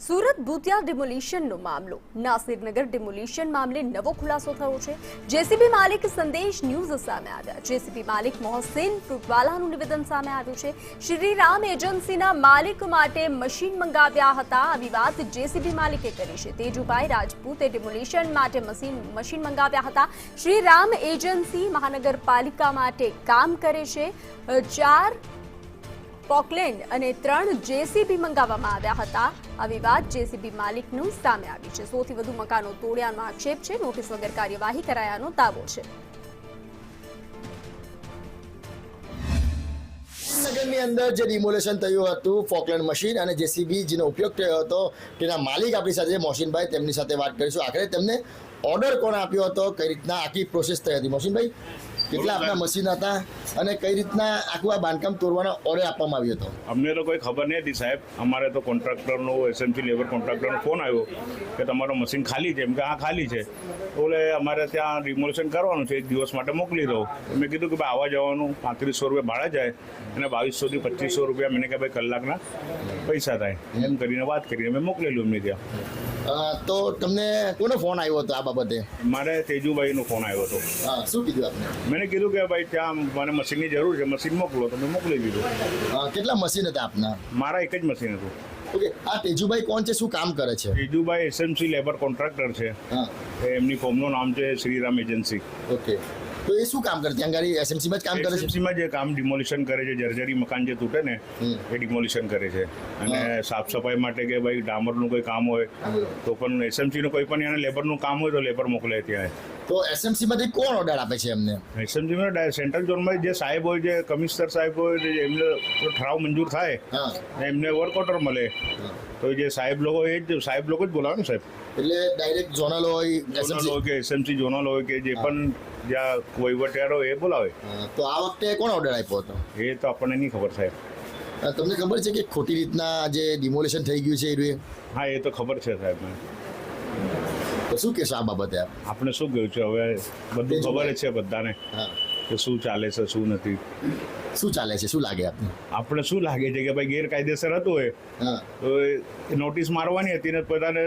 સુરત ભૂતિયા ડિમોલિશનનો મામલો નાસિરનગર ડિમોલિશન મામલે નવો ખુલાસો થયો છે। જેસીબી માલિક સંદેશ ન્યૂઝ સામે આવ્યા। જેસીબી માલિક મોહસિન ફ્રૂટવાલાનું નિવેદન સામે આવ્યું છે। શ્રીરામ એજન્સીના માલિક માટે મશીન મંગાવ્યા હતા। આવી વાત જેસીબી માલિકે કરી છે। તેજુભાઈ રાજપૂતે ડિમોલિશન માટે મશીન મંગાવ્યા હતા। શ્રીરામ એજન્સી મહાનગરપાલિકા માટે કામ કરે છે। 4 પોકલેન્ડ અને 3 જેસીબી મંગાવવામાં આવ્યા હતા। આવી વાત જેસીબી માલિકનું સામે આવી છે। સૌથી વધુ મકાનો તોડ્યાનો આક્ષેપ છે। નોટિસ વગર કાર્યવાહી કરાયાનો દાવો છે। નગરની અંદર જે ડિમોલેશન થયું હતું ફોકલેન્ડ મશીન અને જેસીબી જેનો ઉપયોગ થયો હતો તેના માલિક આપણી સાથે મોહસિનભાઈ, તેમની સાથે વાત કરીશું। આખરે તેમને ઓર્ડર કોણ આપ્યો હતો, કઈ રીતના આખી પ્રોસેસ થઈ હતી? મોહસિનભાઈ, કેટલા આપણા મશીન હતા અને કઈ રીતના આખું આ બાંધકામ તોડવાનો ઓર્ડર આપવામાં આવ્યો હતો? અમને તો કોઈ ખબર નહીં હતી સાહેબ। અમારે તો કોન્ટ્રાક્ટરનો એસએમસી લેબર કોન્ટ્રાક્ટરનો ફોન આવ્યો કે તમારો મશીન ખાલી છે। એમ કે હા ખાલી છે, એટલે અમારે ત્યાં ડિમોલેશન કરવાનું છે, 1 દિવસ માટે મોકલી દો। મેં કીધું કે ભાઈ આવવા જવાનું 3500 રૂપિયા ભાડા જાય અને 2200 થી 2500 રૂપિયા મને કે ભાઈ કલાકના પૈસા થાય, એમ કરીને વાત કરીને મેં મોકલેલું એમને ત્યાં। તો તમને કોનો ફોન આવ્યો હતો આ બાબતે? મારે તેજુભાઈનો ફોન આવ્યો હતો। શું કીધું આપને? મેં કીધું કે ભાઈ ત્યાં મને મશીનની જરૂર છે, મશીન મોકલો, તો મેં મોકલી દીધું। કેટલા મશીન હતા આપના? મારા એક જ મશીન હતું। ઓકે, આ તેજુભાઈ કોણ છે, શું કામ કરે છે? તેજુભાઈ એસએમસી લેબર કોન્ટ્રાક્ટર છે। એમની ફોર્મનું નામ છે શ્રીરામ એજન્સી। ઓકે, તો એ શું કામ કરે? ત્યાં ગાડી એસએમસીમાં જ કામ કરે છે? એસએમસીમાં જે કામ ડિમોલિશન કરે છે, જર્જરી મકાન જે તૂટે ને એ ડિમોલિશન કરે છે। અને સાફ સફાઈ માટે કે ભાઈ ડામરનું કોઈ કામ હોય તો પણ એસએમસીનું કોઈ પણ એને લેબરનું કામ હોય તો લેબર મોકલે ત્યાં। તો એસએમસીમાંથી કોણ ઓર્ડર આપે છે એમને? એસએમસીમાં સેન્ટ્રલ ઝોનમાં જે સાહેબ હોય, જે કમિશનર સાહેબ હોય, એમને ઠરાવ મંજૂર થાય એમને વર્ક ઓર્ડર મળે તો જે સાહેબ લોકો એ જ સાહેબ લોકો જ બોલાવે ને સાહેબ। એટલે ડાયરેક્ટ ઝોનલ હોય, ઝોનલ હોય કે એસએમસી ઝોનલ હોય કે જે પણ જ્યાં વહીવટિયારો એ બોલાવે। તો આ વખતે કોણ ઓર્ડર આપ્યો હતો એ તો આપણને નહીં ખબર સાહેબ। તમને ખબર છે કે ખોટી રીતના જે ડિમોલેશન થઈ ગયું છે એ? હા, એ તો ખબર છે સાહેબ। તો શું કહેશો આ બાબતે? આપણે શું કહ્યું છે, હવે બધું ખબર છે બધાને કે શું ચાલે છે શું નથી। શું ચાલે છે, શું લાગે આપને? આપણે શું લાગે છે કે ભાઈ ગેરકાયદેસર હતું હોય તો નોટિસ મારવાની હતી ને પોતાને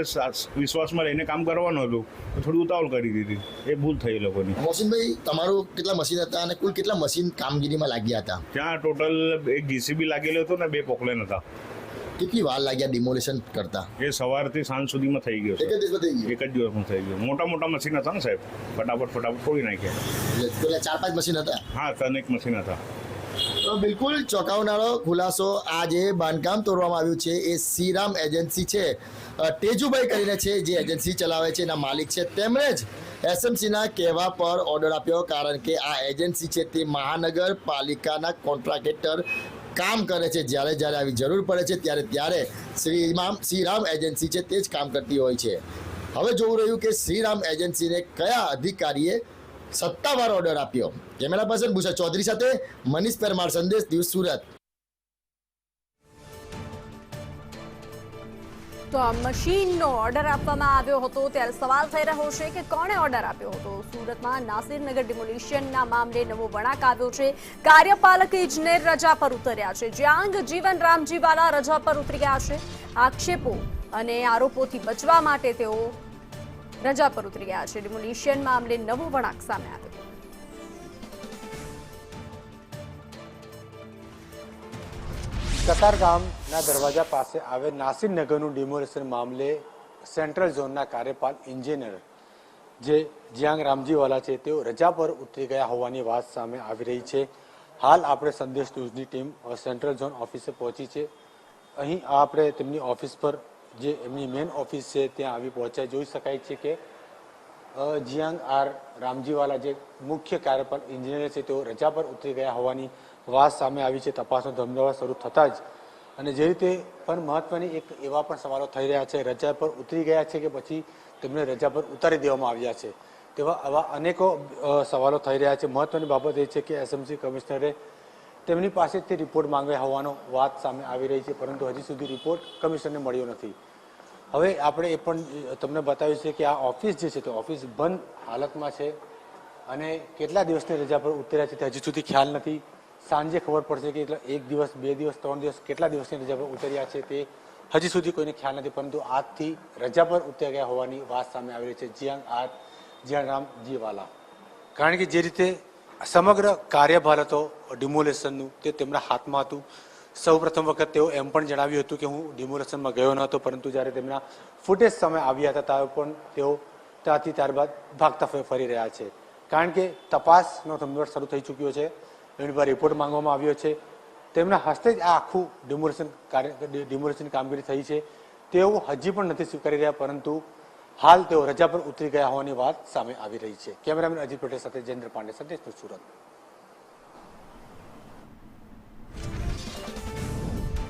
વિશ્વાસમાં લઈને કામ કરવાનું હતું, તો થોડી ઉતાવળ કરી દીધી, એ ભૂલ થઈ લોકોની। મોહસિનભાઈ, તમારું કેટલા મશીન હતા અને કુલ કેટલા મશીન કામગીરીમાં લાગ્યા હતા? ત્યાં ટોટલ 1 જીસીબી લાગેલો હતો ને 2 પોકલેન હતા। કેટલી વાર લાગ્યા ડિમોલેશન કરતા? એ સવારથી સાંજ સુધીમાં થઈ ગયો છે। એક જ દિવસમાં થઈ ગયું? એક જ દિવસમાં થઈ ગયો। મોટા મોટા મશીન હતા ને સાહેબ, ફટાફટ તોડી નાખ્યા। એટલે 4-5 મશીન હતા? હા, 3 મશીન હતા। તો બિલકુલ ચોંકાવનારો ખુલાસો આ જે બાંધકામ તોડવામાં આવ્યું છે એ શ્રીરામ એજન્સી છે, તેજુભાઈ કરીને છે જે એજન્સી ચલાવે છે, એના માલિક છે, તેમણે જ એસએમસીના કહેવા પર ઓર્ડર આપ્યો, કારણ કે આ એજન્સી છે તે મહાનગરપાલિકાના કોન્ટ્રાક્ટર કામ કરે છે। જ્યારે જ્યારે આવી જરૂર પડે છે ત્યારે શ્રીરામ એજન્સી છે તે જ કામ કરતી હોય છે। હવે જોવું રહ્યું કે શ્રીરામ એજન્સીને કયા અધિકારીએ સત્તાવાર ઓર્ડર આપ્યો। કેમેરા પર્સન ભૂષણ ચૌધરી સાથે મનીષ પરમાર, સંદેશ ન્યૂઝ, સુરત। તો આ મશીનનો ઓર્ડર આપવામાં આવ્યો હતો ત્યારે સવાલ થઈ રહ્યો છે કે કોણે ઓર્ડર આપ્યો હતો। સુરતમાં નાસિરનગર ડિમોલિશનના મામલે નવો વળાંક આવ્યો છે। કાર્યપાલક ઇજનેર રજા પર ઉતર્યા છે। જ્યાં જીવન રામજીવાલા રજા પર ઉતરી ગયા છે। આક્ષેપો અને આરોપોથી બચવા માટે તેઓ રજા પર ઉતરી ગયા છે। ડિમોલિશન મામલે નવો વળાંક સામે આવ્યો। કતારગામના દરવાજા પાસે આવેલ નાસિરનગરનું ડિમોલેશન મામલે સેન્ટ્રલ ઝોનના કાર્યપાલ એન્જિનિયર જે જીયાંગ રામજીવાલા છે તેઓ રજા પર ઉતરી ગયા હોવાની વાત સામે આવી રહી છે। હાલ આપણે સંદેશ ન્યૂઝની ટીમ સેન્ટ્રલ ઝોન ઓફિસે પહોંચી છે। અહીં આપણે તેમની ઓફિસ પર જે એમની મેઇન ઓફિસ છે ત્યાં આવી પહોંચ્યા જોઈ શકાય છે કે જીયાંગ આર રામજીવાલા જે મુખ્ય કાર્યપાલ એન્જિનિયર છે તેઓ રજા પર ઉતરી ગયા હોવાની વાત સામે આવી છે। તપાસનો ધમધમાટ શરૂ થતાં જ અને જે રીતે પણ મહત્વની એક એવા પણ સવાલો થઈ રહ્યા છે, રજા પર ઉતરી ગયા છે કે પછી તેમને રજા પર ઉતારી દેવામાં આવ્યા છે, તેવા આવા અનેકો સવાલો થઈ રહ્યા છે। મહત્વની બાબત એ છે કે એસએમસી કમિશનરે તેમની પાસેથી રિપોર્ટ માંગ્યા હોવાનો વાત સામે આવી રહી છે, પરંતુ હજી સુધી રિપોર્ટ કમિશનરને મળ્યો નથી। હવે આપણે એ પણ તમને બતાવ્યું છે કે આ ઓફિસ જે છે તે ઓફિસ બંધ હાલતમાં છે અને કેટલા દિવસની રજા પર ઉતર્યા છે તે હજી સુધી ખ્યાલ નથી। સાંજે ખબર પડશે કે 1 દિવસ, 2 દિવસ, 3 દિવસ, કેટલા દિવસની રજા પર ઉતર્યા છે તે હજી સુધી કોઈને ખ્યાલ નથી, પરંતુ આજથી રજા પર ઉતરી ગયા હોવાની વાત સામે આવી રહી છે જીયાંગ રામજીવાલા. કારણ કે જે રીતે સમગ્ર કાર્યભાર હતો ડિમોલેશનનું તે તેમના હાથમાં હતું. સૌ પ્રથમ વખત તેઓ એમ પણ જણાવ્યું હતું કે હું ડિમોલેશનમાં ગયો નહોતો, પરંતુ જ્યારે તેમના ફૂટેજ સામે આવ્યા હતા ત્યારે પણ તેઓ ત્યાંથી ત્યારબાદ ભાગતા ફરી રહ્યા છે. કારણ કે તપાસનો ધમધમાટ શરૂ થઈ ચૂક્યો છે, એમની પર રિપોર્ટ માંગવામાં આવ્યો છે. તેમના હસ્તે જ આ આખું ડિમોલેશન કામગીરી થઈ છે તેઓ હજી પણ નથી સ્વીકારી રહ્યા, પરંતુ હાલ તેઓ રજા પર ઉતરી ગયા હોવાની વાત સામે આવી રહી છે. કેમેરામેન અજીત પટેલ સાથે જયેન્દ્ર પાંડે, સંદેશ ન્યૂઝ, સુરત.